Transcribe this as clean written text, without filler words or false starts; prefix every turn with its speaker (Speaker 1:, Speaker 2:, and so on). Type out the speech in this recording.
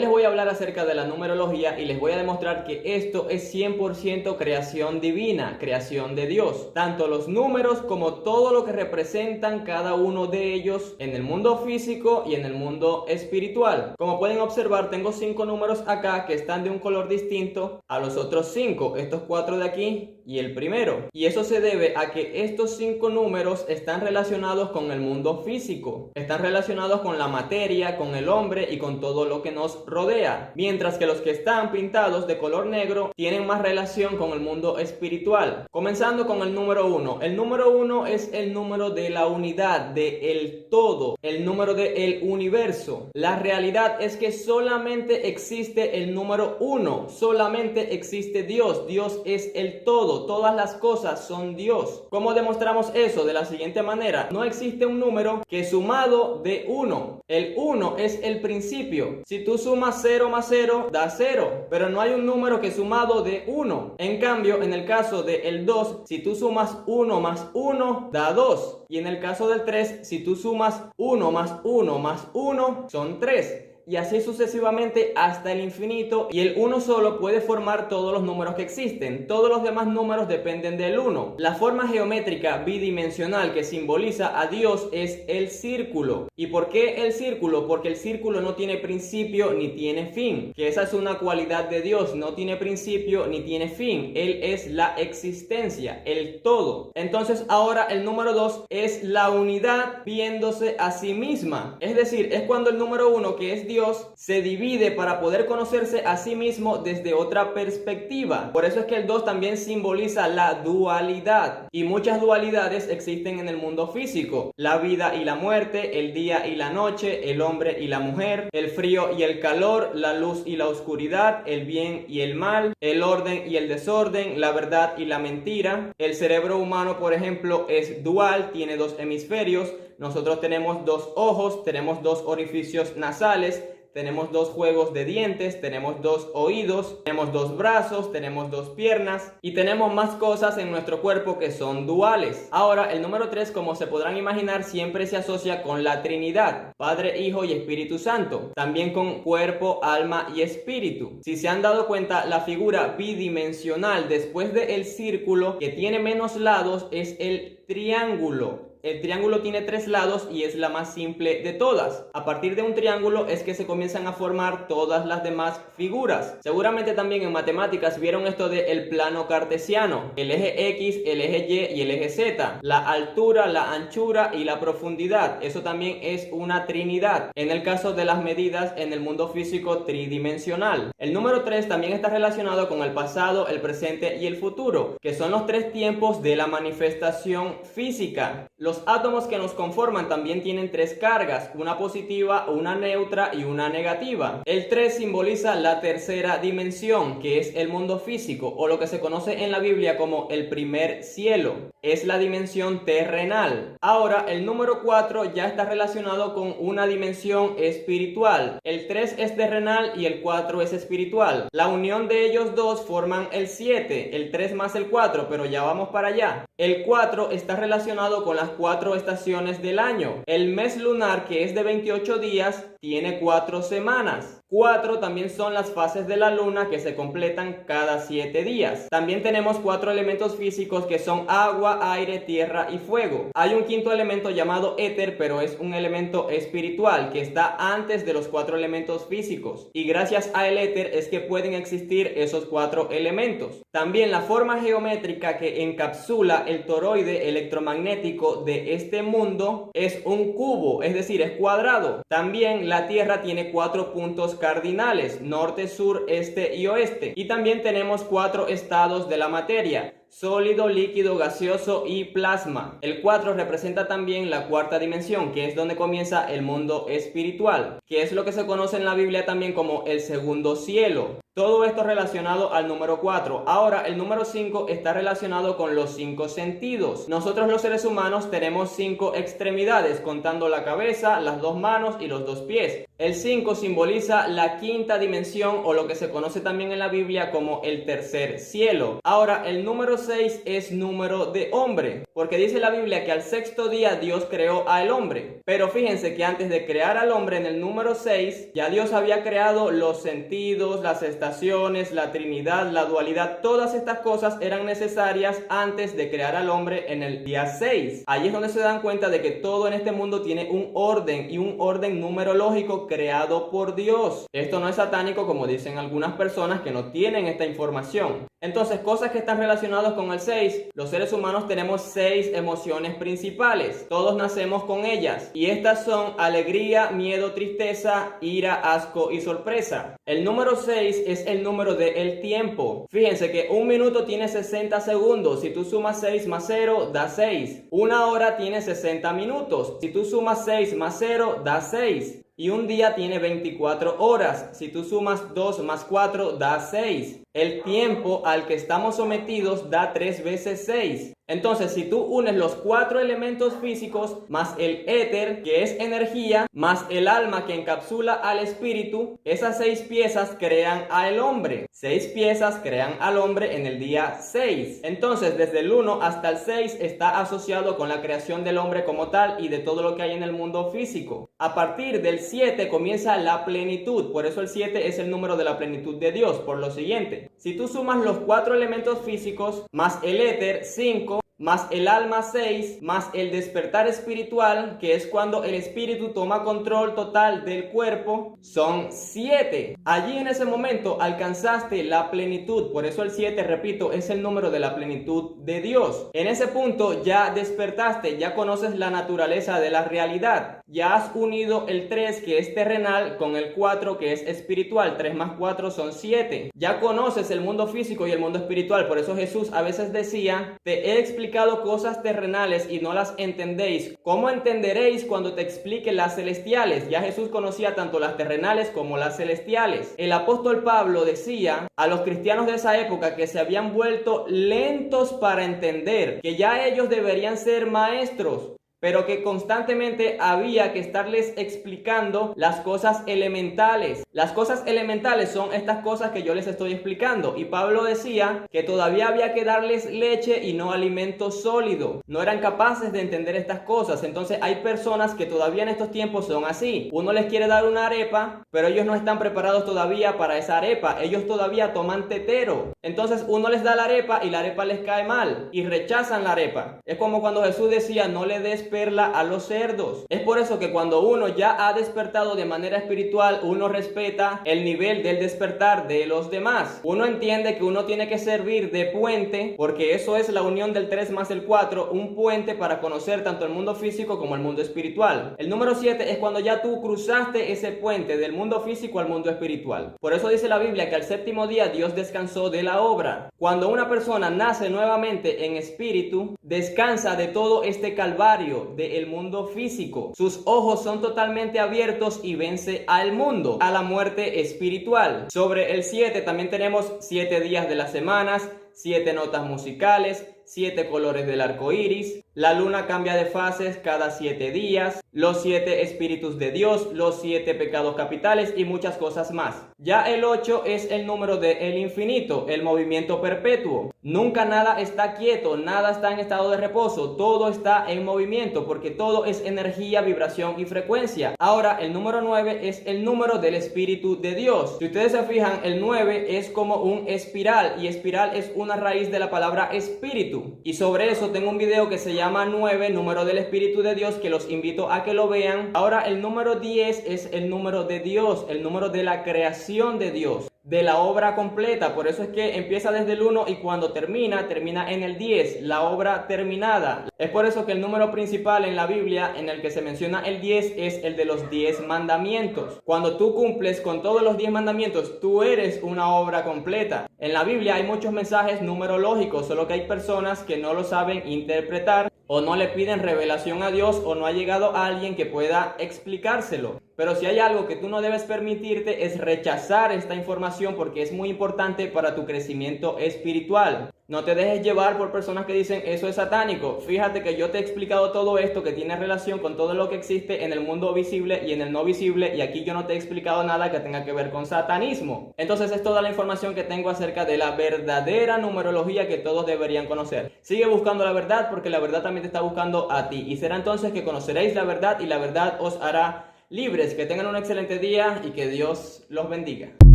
Speaker 1: Hoy les voy a hablar acerca de la numerología y les voy a demostrar que esto es 100% creación divina, creación de Dios. Tanto los números como todo lo que representan cada uno de ellos en el mundo físico y en el mundo espiritual. Como pueden observar, tengo 5 números acá que están de un color distinto a los otros 5, estos 4 de aquí y el primero. Y eso se debe a que estos 5 números están relacionados con el mundo físico, están relacionados con la materia, con el hombre y con todo lo que nos rodea, mientras que los que están pintados de color negro tienen más relación con el mundo espiritual. Comenzando con el número 1. El número 1 es el número de la unidad, del todo, el número del universo. La realidad es que solamente existe el número 1, solamente existe Dios. Dios es el todo, todas las cosas son Dios. ¿Cómo demostramos eso? De la siguiente manera: no existe un número que sumado de 1. El 1 es el principio. Si tú sumas 0 más 0, da 0, pero no hay un número que sumado de 1. En cambio, en el caso del 2, si tú sumas 1 más 1, da 2. Y en el caso del 3, si tú sumas 1 más 1 más 1, son 3. Y así sucesivamente hasta el infinito, y el 1 solo puede formar todos los números que existen. Todos los demás números dependen del 1. La forma geométrica bidimensional que simboliza a Dios es el círculo. ¿Y por qué el círculo? Porque el círculo no tiene principio ni tiene fin, que esa es una cualidad de Dios: no tiene principio ni tiene fin. Él es la existencia, el todo. Entonces ahora el número 2 es la unidad viéndose a sí misma, es decir, es cuando el número 1, que es Dios, se divide para poder conocerse a sí mismo desde otra perspectiva. Por eso es que el 2 también simboliza la dualidad, y muchas dualidades existen en el mundo físico: la vida y la muerte, el día y la noche, el hombre y la mujer, el frío y el calor, la luz y la oscuridad, el bien y el mal, el orden y el desorden, la verdad y la mentira. El cerebro humano, por ejemplo, es dual, tiene 2 hemisferios. Nosotros tenemos 2 ojos, tenemos 2 orificios nasales, tenemos 2 juegos de dientes, tenemos 2 oídos, tenemos 2 brazos, tenemos 2 piernas y tenemos más cosas en nuestro cuerpo que son duales. Ahora, el número 3, como se podrán imaginar, siempre se asocia con la Trinidad: Padre, Hijo y Espíritu Santo. También con cuerpo, alma y espíritu. Si se han dado cuenta, la figura bidimensional después del círculo, que tiene menos lados, es el triángulo. El triángulo tiene 3 lados y es la más simple de todas. A partir de un triángulo es que se comienzan a formar todas las demás figuras. Seguramente también en matemáticas vieron esto de el plano cartesiano: el eje X, el eje Y y el eje Z. La altura, la anchura y la profundidad. Eso también es una trinidad. En el caso de las medidas en el mundo físico tridimensional. El número 3 también está relacionado con el pasado, el presente y el futuro, que son los 3 tiempos de la manifestación física. Los átomos que nos conforman también tienen 3 cargas: una positiva, una neutra y una negativa. El 3 simboliza la tercera dimensión, que es el mundo físico, o lo que se conoce en la Biblia como el primer cielo. Es la dimensión terrenal. Ahora, el número 4 ya está relacionado con una dimensión espiritual. El 3 es terrenal y el 4 es espiritual. La unión de ellos dos forman el 7, el 3 más el 4, pero ya vamos para allá. El 4 está relacionado con las 4 estaciones del año. El mes lunar, que es de 28 días, tiene 4 semanas. 4 también son las fases de la luna, que se completan cada 7 días. También tenemos 4 elementos físicos, que son agua, aire, tierra y fuego. Hay un quinto elemento llamado éter, pero es un elemento espiritual que está antes de los 4 elementos físicos, y gracias al éter es que pueden existir esos 4 elementos. También la forma geométrica que encapsula el toroide electromagnético de este mundo es un cubo, es decir, es cuadrado. También la Tierra tiene 4 puntos cardinales: norte, sur, este y oeste. Y también tenemos 4 estados de la materia: sólido, líquido, gaseoso y plasma. El 4 representa también la cuarta dimensión, que es donde comienza el mundo espiritual, que es lo que se conoce en la Biblia también como el segundo cielo. Todo esto relacionado al número 4. Ahora, el número 5 está relacionado con los 5 sentidos. Nosotros los seres humanos tenemos 5 extremidades, contando la cabeza, las 2 manos y los 2 pies. El 5 simboliza la quinta dimensión, o lo que se conoce también en la Biblia como el tercer cielo. Ahora, el número 6 es número de hombre, porque dice la Biblia que al sexto día Dios creó al hombre. Pero fíjense que antes de crear al hombre, en el número 6, ya Dios había creado los sentidos, las estaciones, la Trinidad, la dualidad. Todas estas cosas eran necesarias antes de crear al hombre en el día 6. Allí es donde se dan cuenta de que todo en este mundo tiene un orden, y un orden numerológico creado por Dios. Esto no es satánico como dicen algunas personas que no tienen esta información. Entonces, cosas que están relacionadas con el 6, los seres humanos tenemos 6 emociones principales. Todos nacemos con ellas, y estas son alegría, miedo, tristeza, ira, asco y sorpresa. El número 6 es el número del tiempo. Fíjense que un minuto tiene 60 segundos. Si tú sumas 6 más 0, da 6. Una hora tiene 60 minutos. Si tú sumas 6 más 0, da 6. Y un día tiene 24 horas. Si tú sumas 2 más 4, da 6. El tiempo al que estamos sometidos da 3 veces 6. Entonces, si tú unes los 4 elementos físicos, más el éter, que es energía, más el alma que encapsula al espíritu, esas 6 piezas crean al hombre. 6 piezas crean al hombre en el día 6. Entonces, desde el 1 hasta el 6 está asociado con la creación del hombre como tal y de todo lo que hay en el mundo físico. A partir del 7 comienza la plenitud. Por eso el 7 es el número de la plenitud de Dios. Por lo siguiente, si tú sumas los 4 elementos físicos, más el éter, 5, más el alma 6, más el despertar espiritual, que es cuando el espíritu toma control total del cuerpo, son 7. Allí en ese momento alcanzaste la plenitud. Por eso el 7, repito, es el número de la plenitud de Dios. En ese punto ya despertaste, ya conoces la naturaleza de la realidad. Ya has unido el 3, que es terrenal, con el 4, que es espiritual. 3 más 4 son 7. Ya conoces el mundo físico y el mundo espiritual. Por eso Jesús a veces decía: te he explicado cosas terrenales y no las entendéis. ¿Cómo entenderéis cuando te explique las celestiales? Ya Jesús conocía tanto las terrenales como las celestiales. El apóstol Pablo decía a los cristianos de esa época que se habían vuelto lentos para entender, que ya ellos deberían ser maestros, pero que constantemente había que estarles explicando las cosas elementales. Las cosas elementales son estas cosas que yo les estoy explicando. Y Pablo decía que todavía había que darles leche y no alimento sólido. No eran capaces de entender estas cosas. Entonces hay personas que todavía en estos tiempos son así. Uno les quiere dar una arepa, pero ellos no están preparados todavía para esa arepa. Ellos todavía toman tetero. Entonces uno les da la arepa y la arepa les cae mal y rechazan la arepa. Es como cuando Jesús decía: no le des perla a los cerdos. Es por eso que cuando uno ya ha despertado de manera espiritual, uno respeta el nivel del despertar de los demás. Uno entiende que uno tiene que servir de puente, porque eso es la unión del 3 más el 4, un puente para conocer tanto el mundo físico como el mundo espiritual. El número 7 es cuando ya tú cruzaste ese puente del mundo físico al mundo espiritual. Por eso dice la Biblia que al séptimo día Dios descansó de la obra. Cuando una persona nace nuevamente en espíritu, descansa de todo este calvario del mundo físico. Sus ojos son totalmente abiertos y vence al mundo, a la muerte espiritual. Sobre el 7 también tenemos 7 días de las semanas, 7 notas musicales, 7 colores del arco iris. La luna cambia de fases cada 7 días, los 7 espíritus de Dios, los 7 pecados capitales y muchas cosas más. Ya el 8 es el número del infinito, el movimiento perpetuo. Nunca nada está quieto, nada está en estado de reposo, todo está en movimiento porque todo es energía, vibración y frecuencia. Ahora el número 9 es el número del espíritu de Dios. Si ustedes se fijan, el 9 es como un espiral y espiral es una raíz de la palabra espíritu. Y sobre eso tengo un video que se llama 9, número del espíritu de Dios, que los invito a que lo vean. Ahora el número 10 es el número de Dios, el número de la creación de Dios, de la obra completa. Por eso es que empieza desde el 1 y cuando termina en el 10, la obra terminada. Es por eso que el número principal en la Biblia en el que se menciona el 10 es el de los 10 mandamientos. Cuando tú cumples con todos los 10 mandamientos, tú eres una obra completa. En la Biblia hay muchos mensajes numerológicos, solo que hay personas que no lo saben interpretar o no le piden revelación a Dios o no ha llegado alguien que pueda explicárselo. Pero si hay algo que tú no debes permitirte es rechazar esta información porque es muy importante para tu crecimiento espiritual. No te dejes llevar por personas que dicen eso es satánico. Fíjate que yo te he explicado todo esto que tiene relación con todo lo que existe en el mundo visible y en el no visible, y aquí yo no te he explicado nada que tenga que ver con satanismo. Entonces es toda la información que tengo acerca de la verdadera numerología que todos deberían conocer. Sigue buscando la verdad porque la verdad también te está buscando a ti, y será entonces que conoceréis la verdad y la verdad os hará libres. Que tengan un excelente día y que Dios los bendiga.